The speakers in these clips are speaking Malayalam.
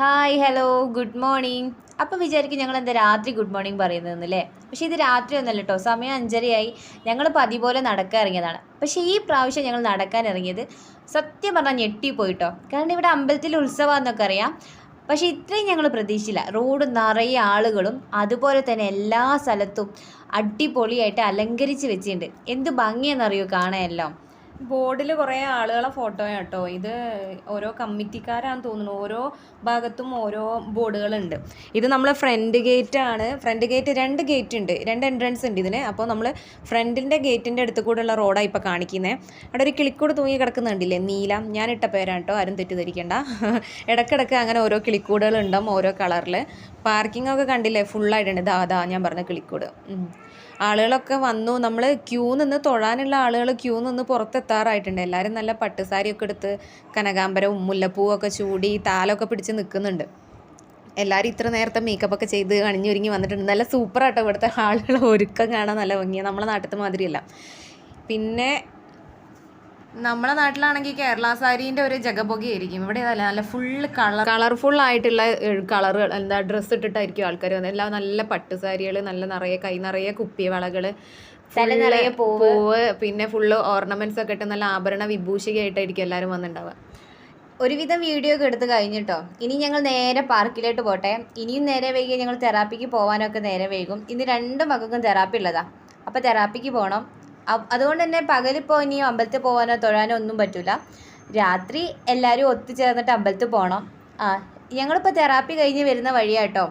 Hi hello good morning. അപ്പോൾ വിചാരിക്കും ഞങ്ങൾ എന്താ രാത്രി ഗുഡ് മോർണിംഗ് പറയുന്നതെന്നല്ലേ. പക്ഷേ ഇത് രാത്രി ഒന്നല്ല കേട്ടോ, സമയം 5:30 ഞങ്ങൾ പതിപോലെ നടക്കാൻ ഇറങ്ങിയതാണ്. പക്ഷേ ഈ പ്രാവശ്യം ഞങ്ങൾ നടക്കാൻ ഇറങ്ങിയത് സത്യം പറഞ്ഞാൽ ഞെട്ടിപ്പോയിട്ടോ. കാരണം ഇവിടെ അമ്പലത്തിൽ ഉത്സവമാണെന്നൊക്കെ അറിയാം, പക്ഷേ ഇത്രയും ഞങ്ങൾ പ്രതീക്ഷിച്ചില്ല. റോഡ് നിറയെ ആളുകളും അതുപോലെ തന്നെ എല്ലാ സ്ഥലത്തും അടിപൊളിയായിട്ട് അലങ്കരിച്ച് വെച്ചിട്ടുണ്ട്. എന്ത് ഭംഗിയെന്നറിയോ കാണാൻ എല്ലാം. ബോർഡിൽ കുറേ ആളുകളെ ഫോട്ടോ കേട്ടോ. ഇത് ഓരോ കമ്മിറ്റിക്കാരാന്ന് തോന്നുന്നു. ഓരോ ഭാഗത്തും ഓരോ ബോർഡുകളുണ്ട്. ഇത് നമ്മളെ ഫ്രണ്ട് ഗേറ്റ് ആണ്. ഫ്രണ്ട് ഗേറ്റ് 2 ഗേറ്റ് ഉണ്ട്, 2 എൻട്രൻസ് ഉണ്ട് ഇതിന്. അപ്പോൾ നമ്മൾ ഫ്രണ്ടിൻ്റെ ഗേറ്റിൻ്റെ അടുത്ത് കൂടെയുള്ള റോഡാണ് ഇപ്പോൾ കാണിക്കുന്നത്. അവിടെ ഒരു കിളിക്കൂട് തൂങ്ങി കിടക്കുന്നുണ്ടില്ലേ, നീല. ഞാനിട്ട പേരാണ് കേട്ടോ, ആരും തെറ്റിദ്ധരിക്കേണ്ട. ഇടയ്ക്കിടയ്ക്ക് അങ്ങനെ ഓരോ കിളിക്കൂടുകളുണ്ടാവും ഓരോ കളറിൽ. പാർക്കിംഗ് ഒക്കെ കണ്ടില്ലേ, ഫുള്ളായിട്ടുണ്ട്. അതാ ഞാൻ പറഞ്ഞ കിളിക്കൂട്. ആളുകളൊക്കെ വന്നു. നമ്മൾ ക്യൂ നിന്ന് തൊഴാനുള്ള ആളുകൾ ക്യൂ നിന്ന് പുറത്തെത്താറായിട്ടുണ്ട്. എല്ലാവരും നല്ല പട്ടുസാരിയൊക്കെ എടുത്ത് കനകാമ്പരവും മുല്ലപ്പൂവൊക്കെ ചൂടി താലമൊക്കെ പിടിച്ച് നിൽക്കുന്നുണ്ട്. എല്ലാവരും ഇത്ര നേരത്തെ മേക്കപ്പൊക്കെ ചെയ്ത് അണിഞ്ഞൊരുങ്ങി വന്നിട്ടുണ്ട്. നല്ല സൂപ്പറായിട്ടോ ഇവിടുത്തെ ആളുകൾ. ഒരുക്കം കാണാൻ നല്ല ഭംഗിയാണ്, നമ്മളെ നാട്ടിലത്തെ മാതിരിയല്ല. പിന്നെ നമ്മളെ നാട്ടിലാണെങ്കിൽ കേരള സാരീൻ്റെ ഒരു ജഗബൊഗയായിരിക്കും. ഇവിടെ നല്ല ഫുള്ള് കളർഫുൾ ആയിട്ടുള്ള കളറുകൾ, എന്താ ഡ്രസ്സ് ഇട്ടിട്ടായിരിക്കും ആൾക്കാർ വന്നത്. എല്ലാം നല്ല പട്ടുസാരികൾ, നല്ല നിറയെ കൈ നിറയെ കുപ്പിവളകൾ, നിറയെ പൂവ്, പിന്നെ ഫുള്ള് ഓർണമെന്റ്സ് ഒക്കെ ഇട്ട് നല്ല ആഭരണ വിഭൂഷികയായിട്ടായിരിക്കും എല്ലാവരും വന്നിട്ടുണ്ടാവുക. ഒരുവിധം വീഡിയോ ഒക്കെ എടുത്ത് കഴിഞ്ഞിട്ടോ. ഇനി ഞങ്ങൾ നേരെ പാർക്കിലോട്ട് പോട്ടെ. ഇനിയും നേരെ വൈകി ഞങ്ങൾ തെറാപ്പിക്ക് പോകാനൊക്കെ നേരെ വൈകും. ഇന്ന് 2 മക്കൾക്കും തെറാപ്പി ഉള്ളതാ. അപ്പോൾ തെറാപ്പിക്ക് പോകണം. അതുകൊണ്ട് തന്നെ പകലിപ്പോൾ ഇനിയും അമ്പലത്തിൽ പോകാനോ തൊഴാനോ ഒന്നും പറ്റില്ല. രാത്രി എല്ലാവരും ഒത്തുചേർന്നിട്ട് അമ്പലത്തിൽ പോകണം. ഞങ്ങളിപ്പോൾ തെറാപ്പി കഴിഞ്ഞ് വരുന്ന വഴിയാട്ടോ.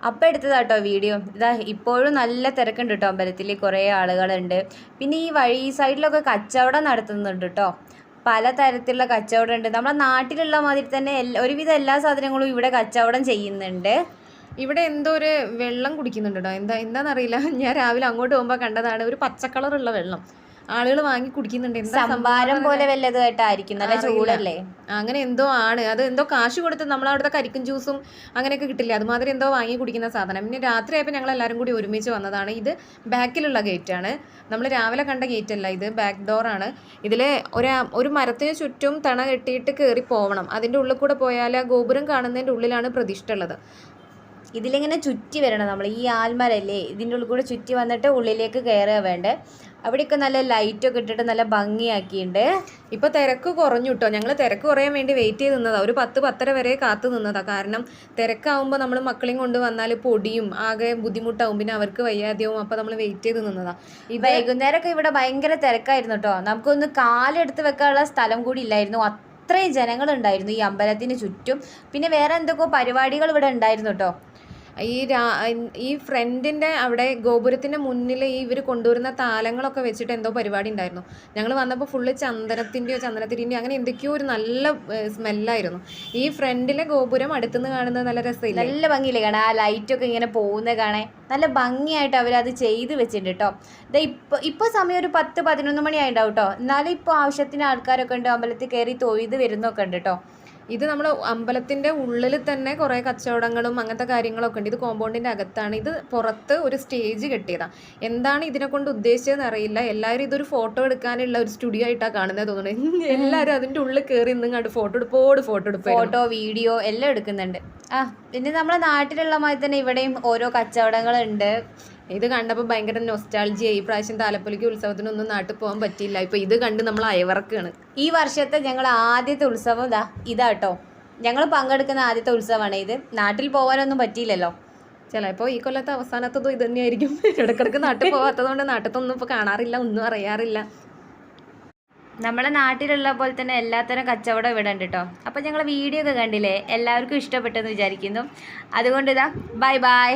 അപ്പം എടുത്തതാട്ടോ വീഡിയോ. ഇതാ ഇപ്പോഴും നല്ല തിരക്കുണ്ട് കേട്ടോ അമ്പലത്തിൽ, കുറേ ആളുകളുണ്ട്. പിന്നെ ഈ സൈഡിലൊക്കെ കച്ചവടം നടത്തുന്നുണ്ട് കേട്ടോ. പലതരത്തിലുള്ള കച്ചവടം ഉണ്ട്. നമ്മുടെ നാട്ടിലുള്ള മാതിരി തന്നെ ഒരുവിധം എല്ലാ സാധനങ്ങളും ഇവിടെ കച്ചവടം ചെയ്യുന്നുണ്ട്. ഇവിടെ എന്തോ ഒരു വെള്ളം കുടിക്കുന്നുണ്ട് കേട്ടോ. എന്താണെന്നറിയില്ല. ഞാൻ രാവിലെ അങ്ങോട്ട് പോകുമ്പോൾ കണ്ടതാണ്. ഒരു പച്ചക്കളറുള്ള വെള്ളം ആളുകൾ വാങ്ങി കുടിക്കുന്നുണ്ട്. സംഭാരം പോലെ വല്ലതായിട്ടായിരിക്കും, നല്ല ചൂടല്ലേ. അങ്ങനെ എന്തോ ആണ്. അത് എന്തോ കാശ് കൊടുത്ത് നമ്മളവിടുത്തെ കരിക്കും ജ്യൂസും അങ്ങനെയൊക്കെ കിട്ടില്ലേ, അതുമാതിരി എന്തോ വാങ്ങി കുടിക്കുന്ന സാധനം. പിന്നെ രാത്രിയായപ്പോൾ ഞങ്ങൾ എല്ലാവരും കൂടി ഒരുമിച്ച് വന്നതാണ്. ഇത് ബാക്കിലുള്ള ഗേറ്റാണ്, നമ്മൾ രാവിലെ കണ്ട ഗേറ്റ് അല്ല, ഇത് ബാക്ക് ഡോറാണ്. ഇതിൽ ഒരു മരത്തിന് ചുറ്റും തണ കെട്ടിയിട്ട് കയറി പോകണം. അതിൻ്റെ ഉള്ളിൽ കൂടെ പോയാൽ ആ ഗോപുരം കാണുന്നതിൻ്റെ ഉള്ളിലാണ് പ്രതിഷ്ഠ ഉള്ളത്. ഇതിലിങ്ങനെ ചുറ്റി വരണം നമ്മൾ. ഈ ആൽമരല്ലേ, ഇതിൻ്റെ ഉള്ളിൽ കൂടെ ചുറ്റി വന്നിട്ട് ഉള്ളിലേക്ക് കയറുക വേണ്ടേ. അവിടെയൊക്കെ നല്ല ലൈറ്റൊക്കെ ഇട്ടിട്ട് നല്ല ഭംഗിയാക്കിയിട്ടുണ്ട്. ഇപ്പോൾ തിരക്ക് കുറഞ്ഞു കേട്ടോ. ഞങ്ങൾ തിരക്ക് കുറയാൻ വേണ്ടി വെയിറ്റ് ചെയ്ത് നിന്നതാണ്. ഒരു 10-10:30 വരെ കാത്തു നിന്നതാണ്. കാരണം തിരക്കാവുമ്പോൾ നമ്മൾ മക്കളെയും കൊണ്ട് വന്നാൽ പൊടിയും ആകെ ബുദ്ധിമുട്ടാവും, പിന്നെ അവർക്ക് വയ്യാതെയാവും. അപ്പോൾ നമ്മൾ വെയിറ്റ് ചെയ്ത് നിന്നതാണ്. ഈ വൈകുന്നേരമൊക്കെ ഇവിടെ ഭയങ്കര തിരക്കായിരുന്നു കേട്ടോ. നമുക്കൊന്ന് കാലെടുത്ത് വെക്കാനുള്ള സ്ഥലം കൂടി ഇല്ലായിരുന്നു. അത്രയും ജനങ്ങളുണ്ടായിരുന്നു ഈ അമ്പലത്തിന് ചുറ്റും. പിന്നെ വേറെ എന്തൊക്കെയോ പരിപാടികൾ ഇവിടെ ഉണ്ടായിരുന്നു കേട്ടോ. ഈ ഫ്രണ്ടിൻ്റെ അവിടെ ഗോപുരത്തിൻ്റെ മുന്നിൽ ഇവർ കൊണ്ടുവരുന്ന താലങ്ങളൊക്കെ വെച്ചിട്ട് എന്തോ പരിപാടി ഉണ്ടായിരുന്നു. ഞങ്ങൾ വന്നപ്പോൾ ഫുള്ള് ചന്ദനത്തിരിൻ്റെയോ അങ്ങനെ എന്തൊക്കെയോ ഒരു നല്ല സ്മെല്ലായിരുന്നു. ഈ ഫ്രണ്ടിലെ ഗോപുരം അടുത്തുനിന്ന് കാണുന്നത് നല്ല രസമില്ല, നല്ല ഭംഗിയില്ലേ കാണാൻ. ആ ലൈറ്റൊക്കെ ഇങ്ങനെ പോകുന്നത് കാണാൻ നല്ല ഭംഗിയായിട്ട് അവരത് ചെയ്ത് വെച്ചിട്ടുണ്ട് കേട്ടോ. ഇതാ ഇപ്പോൾ സമയം ഒരു 10-11 മണി ആയിട്ടുണ്ടാവും കേട്ടോ. എന്നാലും ഇപ്പോൾ ആവശ്യത്തിന് ആൾക്കാരൊക്കെ ഉണ്ട്, അമ്പലത്തിൽ കയറി തൊഴുത് വരുന്നൊക്കെ ഉണ്ട് കേട്ടോ. ഇത് നമ്മൾ അമ്പലത്തിൻ്റെ ഉള്ളിൽ തന്നെ കുറേ കച്ചവടങ്ങളും അങ്ങനത്തെ കാര്യങ്ങളൊക്കെ ഉണ്ട്. ഇത് കോമ്പൗണ്ടിൻ്റെ അകത്താണ്. ഇത് പുറത്ത് ഒരു സ്റ്റേജ് കെട്ടിയതാണ്. എന്താണ് ഇതിനെ കൊണ്ട് ഉദ്ദേശിച്ചതെന്ന് അറിയില്ല. എല്ലാവരും ഇതൊരു ഫോട്ടോ എടുക്കാനുള്ള ഒരു സ്റ്റുഡിയോ ആയിട്ടാണ് കാണുന്നത് തോന്നുന്നത്. എല്ലാവരും അതിൻ്റെ ഉള്ളിൽ കയറി നിങ്ങാണ്ട് ഫോട്ടോ വീഡിയോ എല്ലാം എടുക്കുന്നുണ്ട്. പിന്നെ നമ്മുടെ നാട്ടിലുള്ള മാതിരി തന്നെ ഇവിടെയും ഓരോ കച്ചവടങ്ങളുണ്ട്. ഇത് കണ്ടപ്പോൾ ഭയങ്കര നൊസ്റ്റാൾജിയായി. ഈ പ്രാവശ്യം താലപ്പൊലിക്ക് ഉത്സവത്തിനൊന്നും നാട്ടിൽ പോകാൻ പറ്റിയില്ല. ഇപ്പോൾ ഇത് കണ്ട് നമ്മൾ അയവറക്കാണ്. ഈ വർഷത്തെ ഞങ്ങൾ ആദ്യത്തെ ഉത്സവം ഇതാട്ടോ. ഞങ്ങൾ പങ്കെടുക്കുന്ന ആദ്യത്തെ ഉത്സവമാണ് ഇത്. നാട്ടിൽ പോകാനൊന്നും പറ്റിയില്ലല്ലോ. ചിലപ്പോൾ ഈ കൊല്ലത്തെ അവസാനത്തതും ഇത് തന്നെയായിരിക്കും. ഇടയ്ക്കിടയ്ക്ക് നാട്ടിൽ പോകാത്തതുകൊണ്ട് നാട്ടിലത്തൊന്നും ഇപ്പോൾ കാണാറില്ല, ഒന്നും അറിയാറില്ല. നമ്മളെ നാട്ടിലുള്ള പോലെ തന്നെ എല്ലാത്തരം കച്ചവടം ഇവിടെ ഉണ്ട് കേട്ടോ. അപ്പോൾ ഞങ്ങൾ വീഡിയോ ഒക്കെ കണ്ടില്ലേ, എല്ലാവർക്കും ഇഷ്ടപ്പെട്ടെന്ന് വിചാരിക്കുന്നു. അതുകൊണ്ട് ബൈ ബൈ.